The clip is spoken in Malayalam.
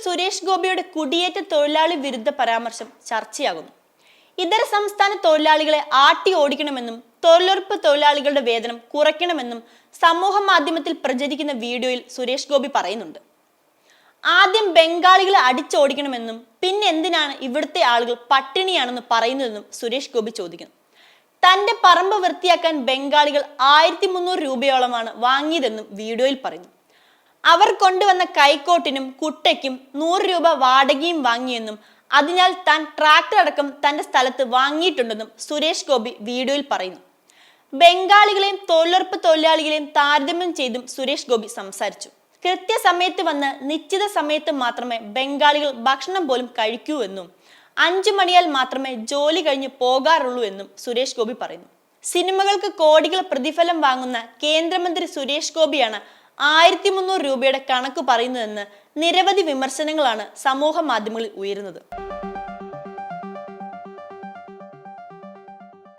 സുരേഷ് ഗോപിയുടെ കുടിയേറ്റ തൊഴിലാളി വിരുദ്ധ പരാമർശം ചർച്ചയാകുന്നു. ഇതര സംസ്ഥാന തൊഴിലാളികളെ ആട്ടി ഓടിക്കണമെന്നും തൊഴിലുറപ്പ് തൊഴിലാളികളുടെ വേതനം കുറയ്ക്കണമെന്നും സമൂഹ മാധ്യമത്തിൽ പ്രചരിക്കുന്ന വീഡിയോയിൽ സുരേഷ് ഗോപി പറയുന്നുണ്ട്. ആദ്യം ബംഗാളികളെ അടിച്ചോടിക്കണമെന്നും പിന്നെ എന്തിനാണ് ഇവിടുത്തെ ആളുകൾ പട്ടിണിയാണെന്ന് പറയുന്നതെന്നും സുരേഷ് ഗോപി ചോദിക്കുന്നു. തന്റെ പറമ്പ് വൃത്തിയാക്കാൻ ബംഗാളികൾ 1300 രൂപയോളമാണ് വാങ്ങിയതെന്നും വീഡിയോയിൽ പറയുന്നു. അവർ കൊണ്ടുവന്ന കൈക്കോട്ടിനും കുട്ടയ്ക്കും 100 രൂപ വാടകയും വാങ്ങിയെന്നും അതിനാൽ താൻ ട്രാക്ടർ അടക്കം തന്റെ സ്ഥലത്ത് വാങ്ങിയിട്ടുണ്ടെന്നും സുരേഷ് ഗോപി വീഡിയോയിൽ പറയുന്നു. ബംഗാളികളെയും തൊഴിലുറപ്പ് തൊഴിലാളികളെയും താരതമ്യം ചെയ്തും സുരേഷ് ഗോപി സംസാരിച്ചു. കൃത്യസമയത്ത് വന്ന് നിശ്ചിത സമയത്ത് മാത്രമേ ബംഗാളികൾ ഭക്ഷണം പോലും കഴിക്കൂ എന്നും 5 മണിയാൽ മാത്രമേ ജോലി കഴിഞ്ഞ് പോകാറുള്ളൂ എന്നും സുരേഷ് ഗോപി പറയുന്നു. സിനിമകൾക്ക് കോടികൾ പ്രതിഫലം വാങ്ങുന്ന കേന്ദ്രമന്ത്രി സുരേഷ് ഗോപിയാണ് 1300 രൂപയുടെ കണക്ക് പറയുന്നതെന്ന് നിരവധി വിമർശനങ്ങളാണ് സമൂഹ മാധ്യമങ്ങളിൽ ഉയരുന്നത്.